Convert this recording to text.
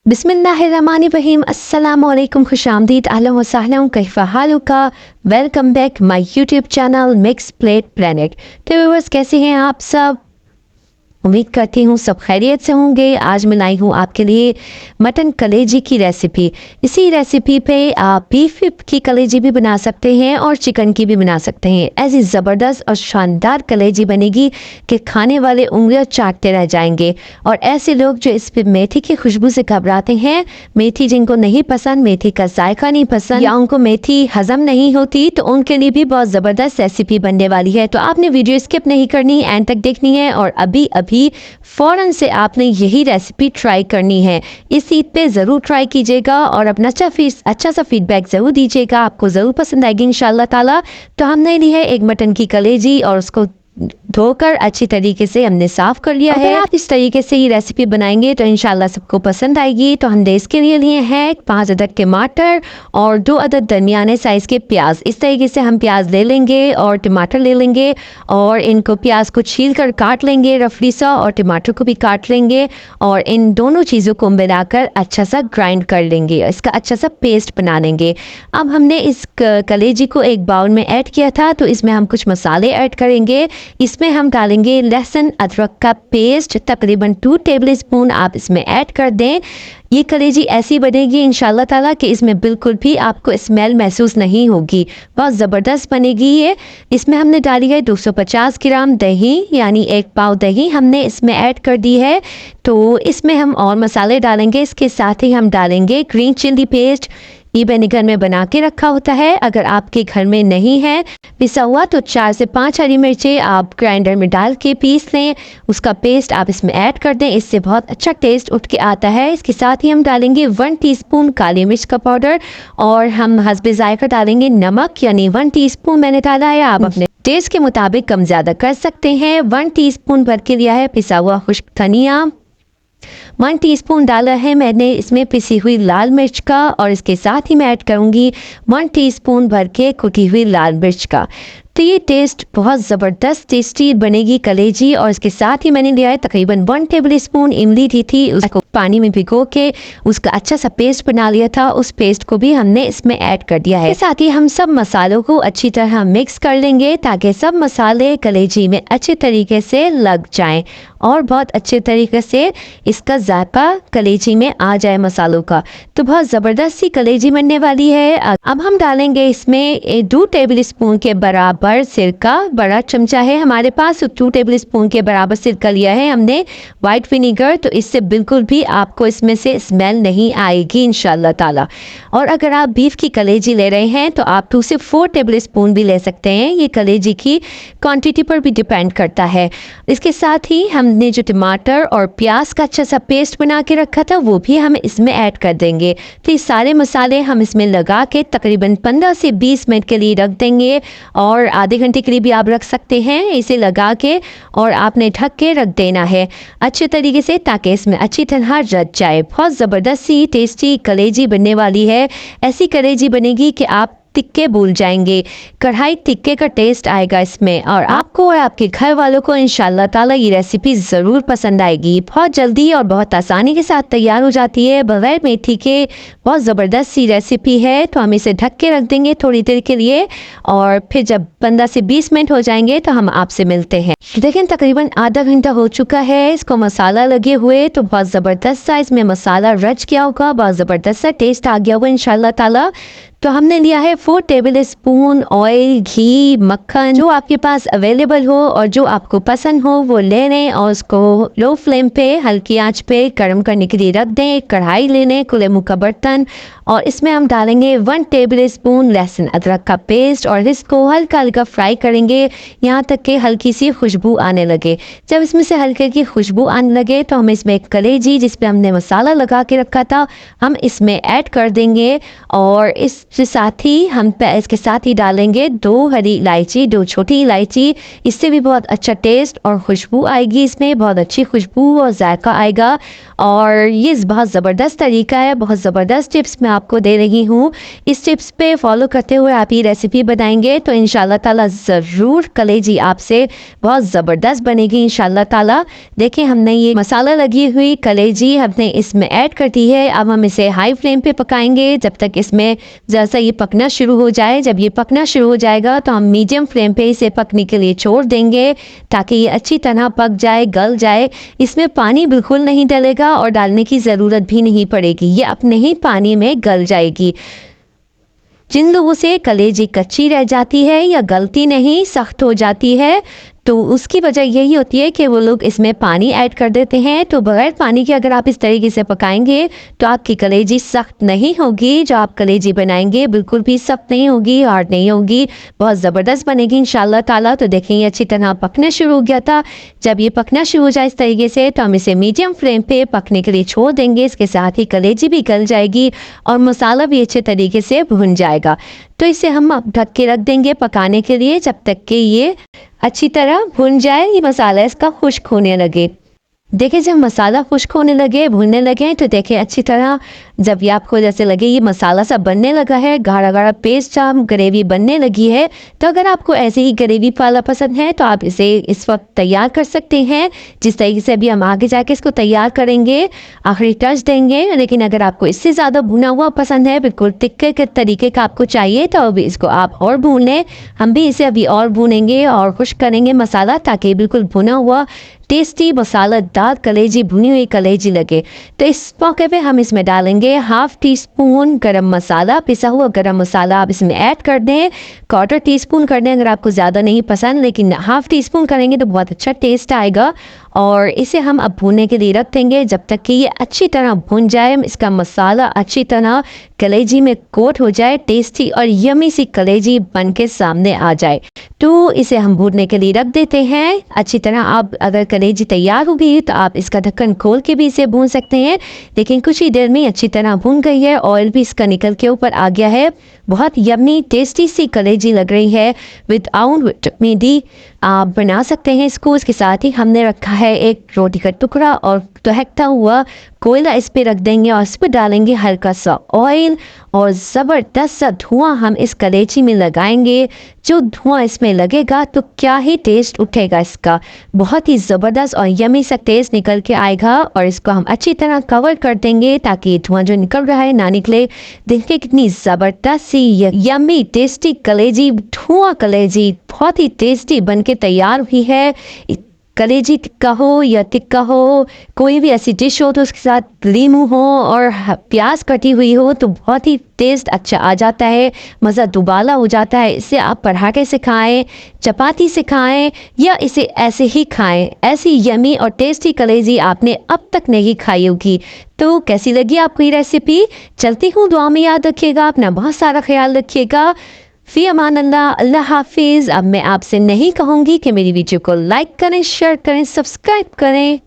बिस्मिल्लाहिर्रहमानिर्रहीम अस्सलामुअलैकुम खुशामदीद अहलन व सहलन कैफ हालुका। Welcome back my YouTube channel mix plate planet. तो व्यूअर्स, कैसे हैं आप सब? उम्मीद करती हूँ सब खैरियत से होंगे। आज मैं लाई हूँ आपके लिए मटन कलेजी की रेसिपी। इसी रेसिपी पे आप बीफ की कलेजी भी बना सकते हैं और चिकन की भी बना सकते हैं। ऐसी ज़बरदस्त और शानदार कलेजी बनेगी कि खाने वाले उंगलियां चाटते रह जाएंगे। और ऐसे लोग जो इस पे मेथी की खुशबू से घबराते हैं, मेथी जिनको नहीं पसंद, मेथी का जायका नहीं पसंद या उनको मेथी हजम नहीं होती, तो उनके लिए भी बहुत ज़बरदस्त रेसिपी बनने वाली है। तो आपने वीडियो स्किप नहीं करनी, एंड तक देखनी है और अभी अभी फौरन से आपने यही रेसिपी ट्राई करनी है। इस ईद पे ज़रूर ट्राई कीजिएगा और अपना अच्छा सा फीडबैक ज़रूर दीजिएगा। आपको ज़रूर पसंद आएगी इंशाल्लाह ताला। तो हमने ली है एक मटन की कलेजी और उसको धोकर अच्छी तरीके से हमने साफ कर लिया है। आप इस तरीके से ये रेसिपी बनाएंगे तो इंशाल्लाह सबको पसंद आएगी। तो हमने इसके लिए हैं 5 अदद टमाटर और 2 अदद दरमियाने साइज़ के प्याज। इस तरीके से हम प्याज ले लेंगे और टमाटर ले लेंगे और इनको प्याज को छील कर काट लेंगे रफली सा, और टमाटर को भी काट लेंगे और इन दोनों चीज़ों को मिलाकर अच्छा सा ग्राइंड कर लेंगे, इसका अच्छा सा पेस्ट बना लेंगे। अब हमने इस कलेजी को एक बाउल में ऐड किया था, तो इसमें हम कुछ मसाले ऐड करेंगे। इसमें हम डालेंगे लहसुन अदरक का पेस्ट, तकरीबन 2 टेबल स्पून आप इसमें ऐड कर दें। ये कलेजी ऐसी बनेगी इंशाल्लाह ताला कि इसमें बिल्कुल भी आपको स्मेल महसूस नहीं होगी, बहुत ज़बरदस्त बनेगी ये। इसमें हमने डाली है 250 ग्राम दही, यानी 1 पाव दही हमने इसमें ऐड कर दी है। तो इसमें हम और मसाले डालेंगे, इसके साथ ही हम डालेंगे ग्रीन चिल्ली पेस्ट। ये मैंने घर में बना के रखा होता है, अगर आपके घर में नहीं है पिसा हुआ तो 4 से 5 हरी मिर्चें आप ग्राइंडर में डाल के पीस लें, उसका पेस्ट आप इसमें ऐड कर दें, इससे बहुत अच्छा टेस्ट उठ के आता है। इसके साथ ही हम डालेंगे 1 टीस्पून काली मिर्च का पाउडर और हम हस्बे जायका डालेंगे नमक, यानी 1 टीस्पून मैंने डाला है। आप अपने टेस्ट के मुताबिक कम ज़्यादा कर सकते हैं। 1 टीस्पून भर के लिया है पिसा हुआ खुश्क धनिया। 1 टीस्पून डाला है मैंने इसमें पिसी हुई लाल मिर्च का, और इसके साथ ही मैं ऐड करूँगी 1 टीस्पून भर के कुटी हुई लाल मिर्च का। तो ये टेस्ट बहुत ज़बरदस्त टेस्टी बनेगी कलेजी। और इसके साथ ही मैंने लिया है तकरीबन 1 टेबल स्पून इमली थी, उसको पानी में भिगो के उसका अच्छा सा पेस्ट बना लिया था, उस पेस्ट को भी हमने इसमें ऐड कर दिया है। साथ ही हम सब मसालों को अच्छी तरह मिक्स कर लेंगे ताकि सब मसाले कलेजी में अच्छे तरीके से लग जाएं और बहुत अच्छे तरीके से इसका जायका कलेजी में आ जाए मसालों का। तो बहुत ज़बरदस्त सी कलेजी बनने वाली है। अब हम डालेंगे इसमें 2 टेबल स्पून के बराबर सिरका, बड़ा चमचा है हमारे पास, 2 टेबल स्पून के बराबर सिरका लिया है हमने वाइट विनीगर। तो इससे बिल्कुल भी आपको इसमें से स्मेल नहीं आएगी इंशाल्लाह ताला। और अगर आप बीफ की कलेजी ले रहे हैं तो आप 2 से 4 टेबल स्पून भी ले सकते हैं, ये कलेजी की क्वांटिटी पर भी डिपेंड करता है। इसके साथ ही हमने जो टमाटर और प्याज का अच्छा सा पेस्ट बना के रखा था वो भी हम इसमें ऐड कर देंगे। तो ये सारे मसाले हम इसमें लगा के तकरीबन 15 से 20 मिनट के लिए रख देंगे, और आधे घंटे के लिए भी आप रख सकते हैं इसे लगा के, और आपने ढक के रख देना है अच्छे तरीके से ताकि इसमें अच्छी तरह रच जाए। बहुत ज़बरदस्त सी टेस्टी कलेजी बनने वाली है। ऐसी कलेजी बनेगी कि आप टिक्के भूल जाएंगे, कढ़ाई टिक्के का टेस्ट आएगा इसमें, और आपको और आपके घर वालों को इंशाल्लाह ताला ये रेसिपी ज़रूर पसंद आएगी। बहुत जल्दी और बहुत आसानी के साथ तैयार हो जाती है बगैर मेथी के, बहुत ज़बरदस्त सी रेसिपी है। तो हम इसे ढक के रख देंगे थोड़ी देर के लिए, और फिर जब 15 से 20 मिनट हो जाएंगे तो हम आपसे मिलते हैं। देखें तकरीबन आधा घंटा हो चुका है इसको मसाला लगे हुए, तो बहुत ज़बरदस्त सा इसमें मसाला रच गया होगा, बहुत ज़बरदस्त सा टेस्ट आ गया होगा इंशाल्लाह ताला। तो हमने लिया है 4 टेबल स्पून ऑयल, घी, मक्खन, जो आपके पास अवेलेबल हो और जो आपको पसंद हो वो ले लें, और उसको लो फ्लेम पे हल्की आंच पे गर्म करने के लिए रख दें। एक कढ़ाई ले लें, खुले मुँह का बर्तन, और इसमें हम डालेंगे 1 टेबल स्पून लहसुन अदरक का पेस्ट, और इसको हल्का हल्का फ्राई करेंगे यहाँ तक कि हल्की सी खुशबू आने लगे। जब इसमें से हल्के की खुशबू आने लगे तो हम इसमें कलेजी जिस पे हमने मसाला लगा के रखा था हम इसमें ऐड कर देंगे, और इस इसके साथ ही हम इसके साथ ही डालेंगे 2 हरी इलायची, 2 छोटी इलायची। इससे भी बहुत अच्छा टेस्ट और खुशबू आएगी, इसमें बहुत अच्छी खुशबू और जायका आएगा। और ये बहुत ज़बरदस्त तरीका है, बहुत ज़बरदस्त टिप्स मैं आपको दे रही हूँ। इस टिप्स पे फॉलो करते हुए आप ये रेसिपी बनाएंगे तो इंशाल्लाह ताला ज़रूर कलेजी आपसे बहुत ज़बरदस्त बनेगी इंशाल्लाह ताला। देखिए हमने ये मसाला लगी हुई कलेजी हमने इसमें ऐड कर दी है। अब हम इसे हाई फ्लेम पे पकाएंगे जब तक इसमें जैसा ये पकना शुरू हो जाए। जब ये पकना शुरू हो जाएगा तो हम मीडियम फ्लेम पे इसे पकने के लिए छोड़ देंगे ताकि ये अच्छी तरह पक जाए, गल जाए। इसमें पानी बिल्कुल नहीं डलेगा और डालने की ज़रूरत भी नहीं पड़ेगी, ये अपने ही पानी में गल जाएगी। जिन लोगों से कलेजी कच्ची रह जाती है या गलती नहीं, सख्त हो जाती है, तो उसकी वजह यही होती है कि वो लोग इसमें पानी ऐड कर देते हैं। तो बगैर पानी के अगर आप इस तरीके से पकाएंगे तो आपकी कलेजी सख्त नहीं होगी। जो आप कलेजी बनाएंगे बिल्कुल भी सख्त नहीं होगी, हार्ड नहीं होगी, बहुत ज़बरदस्त बनेगी इंशाल्लाह ताला। तो देखें ये अच्छी तरह पकना शुरू हो गया था। जब ये पकना शुरू हो जाए इस तरीके से तो हम इसे मीडियम फ्लेम पे पकने के लिए छोड़ देंगे। इसके साथ ही कलेजी भी गल जाएगी और मसाला भी अच्छे तरीके से भुन जाएगा। तो इसे हम अब ढक के रख देंगे पकाने के लिए जब तक कि ये अच्छी तरह भुन जाए, ये मसाला इसका खुश्क होने लगे। देखिए जब मसाला खुश्क होने लगे, भुनने लगे तो देखिए अच्छी तरह जब ये आपको जैसे लगे ये मसाला सा बनने लगा है, गाढ़ा गाढ़ा पेस्ट सा ग्रेवी बनने लगी है, तो अगर आपको ऐसे ही ग्रेवी वाला पसंद है तो आप इसे इस वक्त तैयार कर सकते हैं। जिस तरीके से अभी हम आगे जाके इसको तैयार करेंगे, आखिरी टच देंगे। लेकिन अगर आपको इससे ज़्यादा भुना हुआ पसंद है, बिल्कुल तिक्के के तरीके का आपको चाहिए, तो अभी इसको आप और भून लें। हम भी इसे अभी और भूनेंगे और खुश्क करेंगे मसाला ताकि बिल्कुल भुना हुआ टेस्टी मसालेदार कलेजी, भुनी हुई कलेजी लगे। तो इस मौके पे हम इसमें डालेंगे 1/2 टीस्पून गरम मसाला, पिसा हुआ गरम मसाला आप इसमें ऐड कर दें। 1/4 टीस्पून कर दें अगर आपको ज़्यादा नहीं पसंद, लेकिन 1/2 टीस्पून करेंगे तो बहुत अच्छा टेस्ट आएगा। और इसे हम अब भूनने के लिए रख देंगे जब तक कि ये अच्छी तरह भुन जाए, इसका मसाला अच्छी तरह कलेजी में कोट हो जाए, टेस्टी और यमी सी कलेजी बन के सामने आ जाए। तो इसे हम भूनने के लिए रख देते हैं अच्छी तरह। आप अगर कलेजी तैयार हो गई तो आप इसका ढक्कन खोल के भी इसे भून सकते हैं। लेकिन कुछ ही देर में अच्छी तरह भून गई है, ऑयल भी इसका निकल के ऊपर आ गया है। बहुत यम्मी टेस्टी सी कलेजी लग रही है विदाउट विटामिन डी। आप बना सकते हैं इसको। इसके साथ ही हमने रखा है एक रोटी का टुकड़ा और दहकता हुआ कोयला इस पे रख देंगे और इस पर डालेंगे हल्का सा ऑयल और ज़बरदस्त सा धुआं हम इस कलेजी में लगाएंगे। जो धुआं इसमें लगेगा तो क्या ही टेस्ट उठेगा इसका, बहुत ही ज़बरदस्त और यमी सा टेस्ट निकल के आएगा। और इसको हम अच्छी तरह कवर कर देंगे ताकि धुआं जो निकल रहा है ना निकले। देखिए कितनी ज़बरदस्त सी यमी टेस्टी कलेजी, धुआं कलेजी बहुत ही टेस्टी बन के तैयार हुई है। कलेजी टिक्का हो या टिक्का हो, कोई भी ऐसी डिश हो तो उसके साथ लीमू हो और प्याज कटी हुई हो तो बहुत ही टेस्ट अच्छा आ जाता है, मज़ा दुबाला हो जाता है। इसे आप पराठे से खाएं, चपाती से खाएं या इसे ऐसे ही खाएं। ऐसी यमी और टेस्टी कलेजी आपने अब तक नहीं खाई होगी। तो कैसी लगी आपको ये रेसिपी? चलती हूँ, दुआ में याद रखिएगा, अपना बहुत सारा ख्याल रखिएगा। फ़ी अमान अल्लाह, अल्लाह हाफिज़। अब मैं आपसे नहीं कहूँगी कि मेरी वीडियो को लाइक करें, शेयर करें, सब्सक्राइब करें।